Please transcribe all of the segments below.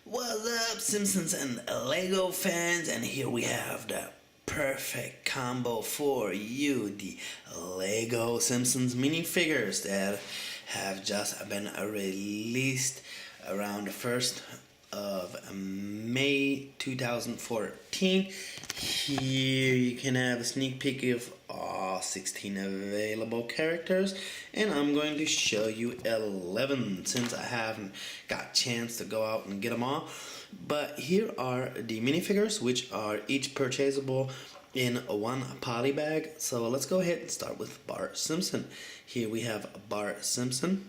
What's up, Simpsons and LEGO fans? And here we have the perfect combo for you, the LEGO Simpsons minifigures that have just been released around the 1st of May 2014. Here you can have a sneak peek of all 16 available characters, and I'm going to show you 11 since I haven't got a chance to go out and get them all. But here are the minifigures, which are each purchasable in one poly bag. So let's go ahead and start with Bart Simpson. Here we have Bart Simpson.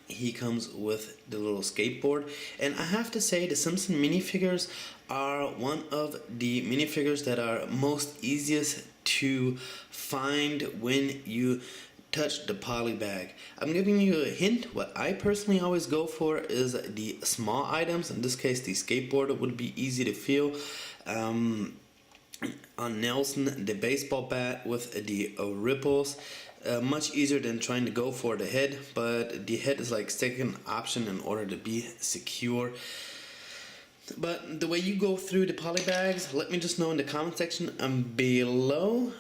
He comes with the little skateboard, and I have to say the Simpson minifigures are one of the minifigures that are most easiest to find when you touch the poly bag. I'm giving you a hint. What I personally always go for is the small items. In this case, the skateboard would be easy to feel. On Nelson, the baseball bat with the ripples. Much easier than trying to go for the head, but the head is like second option in order to be secure. But the way you go through the poly bags, let me just know in the comment section below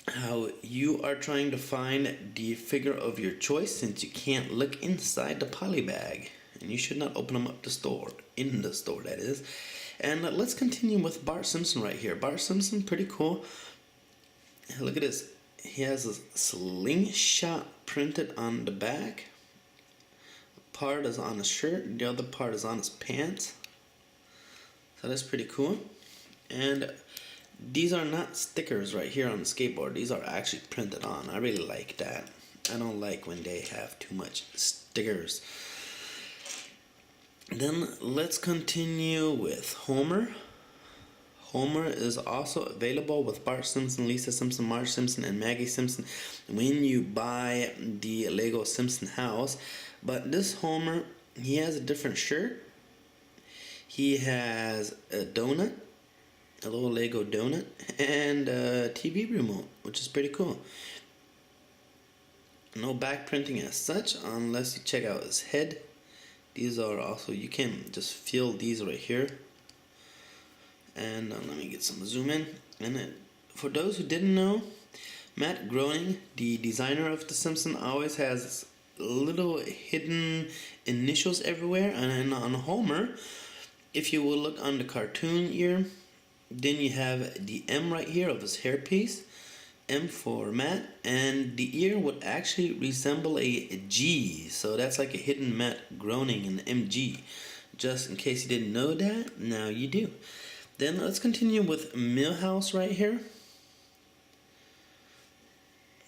how you are trying to find the figure of your choice, since you can't look inside the poly bag, and you should not open them up in the store that is. And let's continue with Bart Simpson right here. Bart Simpson, pretty cool. Look at this. He has a slingshot printed on the back. Part is on his shirt, the other part is on his pants. So that's pretty cool. And these are not stickers right here on the skateboard. These are actually printed on. I really like that. I don't like when they have too much stickers. Then let's continue with Homer. Homer is also available with Bart Simpson, Lisa Simpson, Marge Simpson, and Maggie Simpson when you buy the LEGO Simpson house. But this Homer, he has a different shirt. He has a donut, a little LEGO donut, and a TV remote, which is pretty cool. No back printing as such, unless you check out his head. These are also, you can just feel these right here. And let me get some zoom in. And then, for those who didn't know, Matt Groening, the designer of The Simpsons, always has little hidden initials everywhere. And then on Homer, if you will look on the cartoon ear, then you have the M right here of his hairpiece, M for Matt, and the ear would actually resemble a G. So that's like a hidden Matt Groening in MG. Just in case you didn't know that, now you do. Then let's continue with Milhouse right here.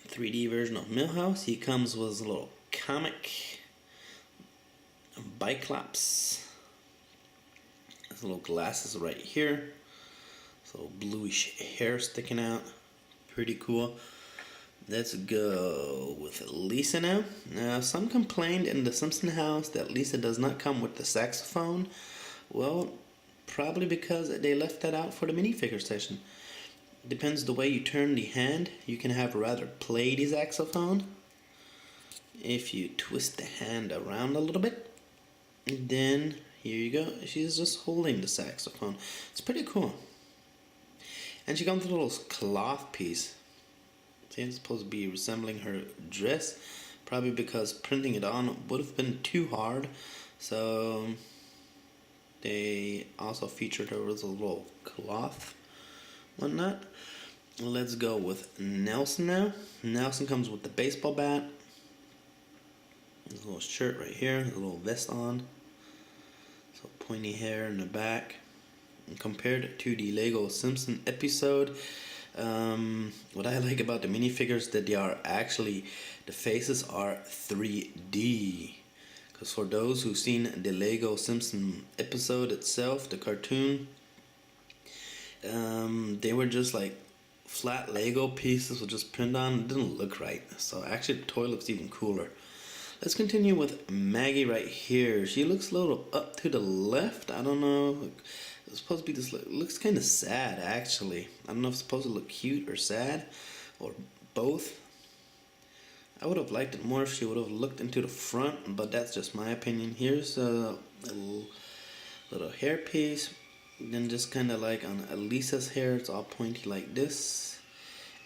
3D version of Milhouse. He comes with a little comic Biclops. His little glasses right here. So bluish hair sticking out. Pretty cool. Let's go with Lisa now. Now, some complained in the Simpson house that Lisa does not come with the saxophone. Well, probably because they left that out for the minifigure session. Depends the way you turn the hand. You can have rather play the saxophone. If you twist the hand around a little bit, then here you go. She's just holding the saxophone. It's pretty cool. And she comes with a little cloth piece. See, it's supposed to be resembling her dress. Probably because printing it on would have been too hard. So they also featured her with a little cloth, whatnot. Let's go with Nelson now. Nelson comes with the baseball bat. His little shirt right here, a little vest on. So pointy hair in the back. And compared to the LEGO Simpson episode, what I like about the minifigures that they are actually, the faces are 3D. Because for those who've seen the LEGO Simpson episode itself, the cartoon, they were just like flat LEGO pieces with just print on. It didn't look right. So actually the toy looks even cooler. Let's continue with Maggie right here. She looks a little up to the left. I don't know. It's supposed to be this. It looks kind of sad actually. I don't know if it's supposed to look cute or sad or both. I would have liked it more if she would have looked into the front, but that's just my opinion. Here's a little hair piece. Then just kind of like on Elisa's hair, it's all pointy like this.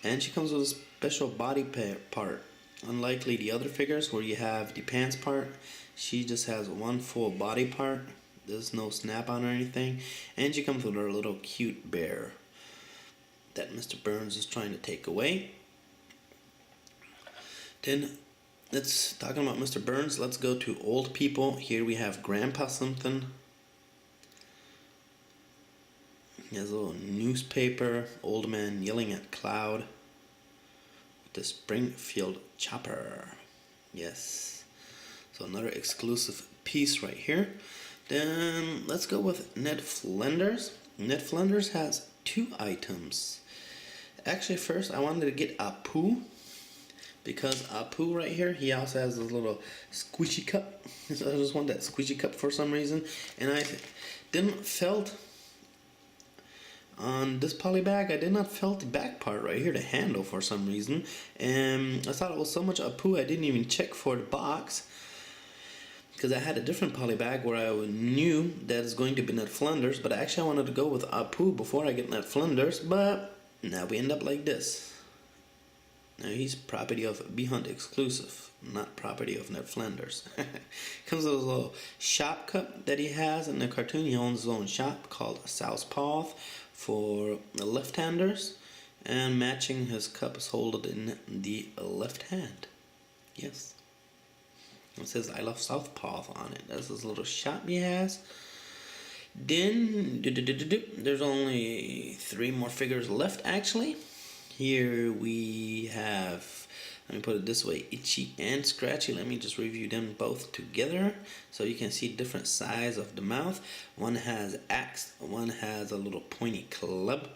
And she comes with a special body part. Unlikely the other figures where you have the pants part, she just has one full body part. There's no snap on or anything. And she comes with her little cute bear that Mr. Burns is trying to take away. Then, let's talking about Mr. Burns, let's go to old people. Here we have Grandpa Simpson. He has a little newspaper, old man yelling at cloud with the Springfield chopper. Yes. So another exclusive piece right here. Then let's go with Ned Flanders. Ned Flanders has 2 items. Actually, first I wanted to get Apu, because Apu right here, he also has this little squishy cup. So I just want that squishy cup for some reason. And I didn't felt on this poly bag, I did not felt the back part right here, the handle, for some reason. And I thought it was so much Apu, I didn't even check for the box, because I had a different poly bag where I knew that it's going to be Ned Flanders, but actually I wanted to go with Apu before I get Ned Flanders, but now we end up like this. Now he's property of B Hunt exclusive, not property of Ned Flanders. Comes with a little shop cup that he has in the cartoon. He owns his own shop called Southpaw for the left-handers, and matching his cup is held in the left hand. Yes. It says I love Southpaw on it. That's his little shop he has. Then there's only 3 more figures left actually. Here we have, let me put it this way, Itchy and Scratchy. Let me just review them both together so you can see different size of the mouth. One has axe, one has a little pointy club.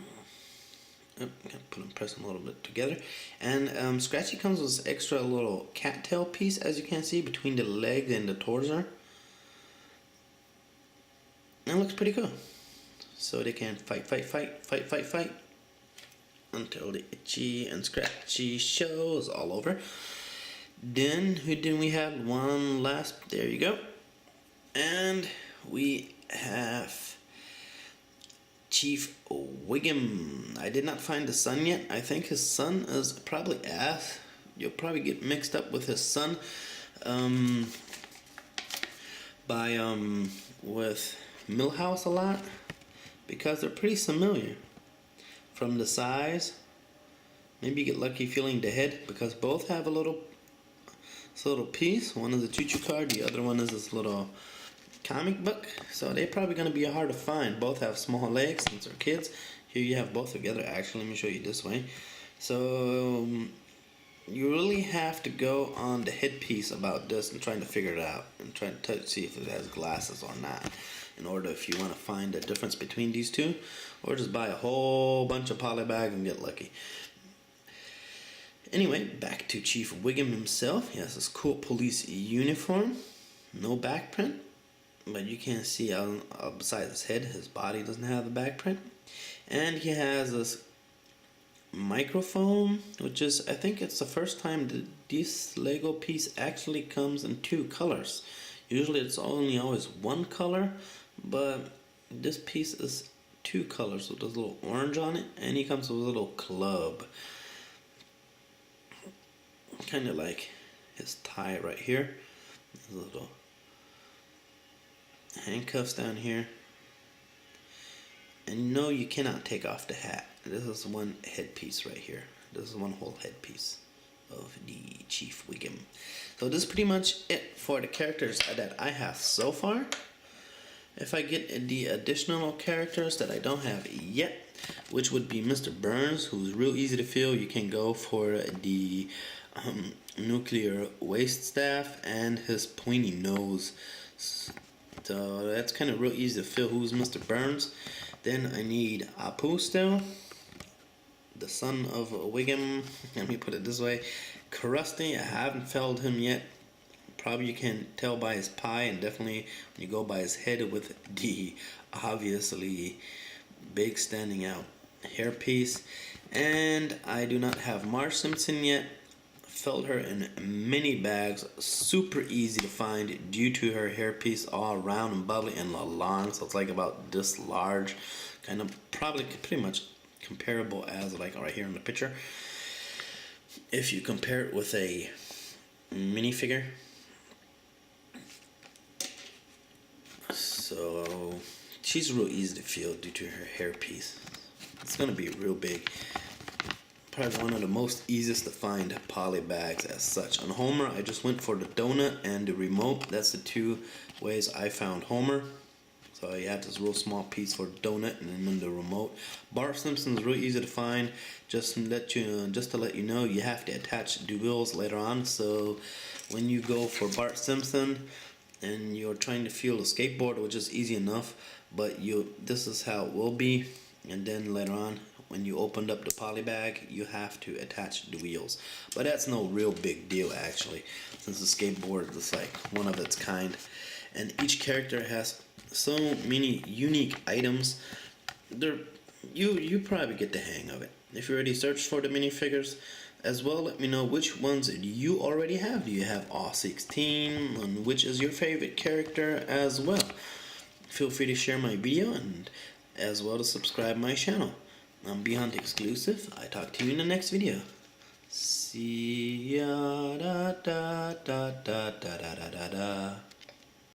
Oh, I'm gonna put them, press them a little bit together. And Scratchy comes with this extra little cattail piece, as you can see, between the leg and the torso. And it looks pretty cool. So they can fight until the Itchy and Scratchy shows all over. Then we have one last, there you go. And we have Chief Wiggum. I did not find the son yet. I think his son is probably Ass. You'll probably get mixed up with his son with Milhouse a lot, because they're pretty similar from the size. Maybe you get lucky feeling the head, because both have a little piece. One is a choo-choo card, the other one is this little comic book. So they're probably going to be hard to find. Both have small legs since they're kids. Here you have both together. Actually, let me show you this way. So you really have to go on the headpiece about this and trying to figure it out and trying to see if it has glasses or not, in order if you want to find the difference between these two, or just buy a whole bunch of poly bag and get lucky. Anyway, back to Chief Wiggum himself. He has this cool police uniform, no back print, but you can see besides his head, his body doesn't have the back print. And he has this microphone, which is, I think it's the first time that this Lego piece actually comes in 2 colors. Usually it's only always 1 color, but this piece is 2 colors with a little orange on it, and he comes with a little club. Kind of like his tie right here. His little handcuffs down here. And no, you cannot take off the hat. This is one headpiece right here. This is one whole headpiece of the Chief Wiggum. So this is pretty much it for the characters that I have so far. If I get the additional characters that I don't have yet, which would be Mr. Burns, who's real easy to fill, you can go for the nuclear waste staff and his pointy nose. So that's kind of real easy to fill who's Mr. Burns. Then I need Apu still, the son of Wiggum. Let me put it this way. Krusty, I haven't filled him yet. Probably you can tell by his pie, and definitely when you go by his head with the obviously big standing out hairpiece. And I do not have Marge Simpson yet. filled her in mini bags, super easy to find due to her hairpiece all round and bubbly and long, so it's like about this large, kind of probably pretty much comparable as like right here in the picture. If you compare it with a minifigure, so she's real easy to feel due to her hairpiece. It's gonna be real big. Probably one of the most easiest to find poly bags as such. On Homer, I just went for the donut and the remote. That's the two ways I found Homer. So you have this real small piece for donut and then the remote. Bart Simpson is really easy to find. Just to let you know, you have to attach the wheels later on. So when you go for Bart Simpson and you're trying to feel the skateboard, which is easy enough, but this is how it will be. And then later on, when you opened up the poly bag, you have to attach the wheels. But that's no real big deal actually, since the skateboard is like one of its kind. And each character has so many unique items. You probably get the hang of it. If you already searched for the minifigures as well, let me know which ones you already have. Do you have all 16? And which is your favorite character as well? Feel free to share my video and as well to subscribe my channel. I'm Beyond Exclusive. I talk to you in the next video. See ya da da da da da da da da.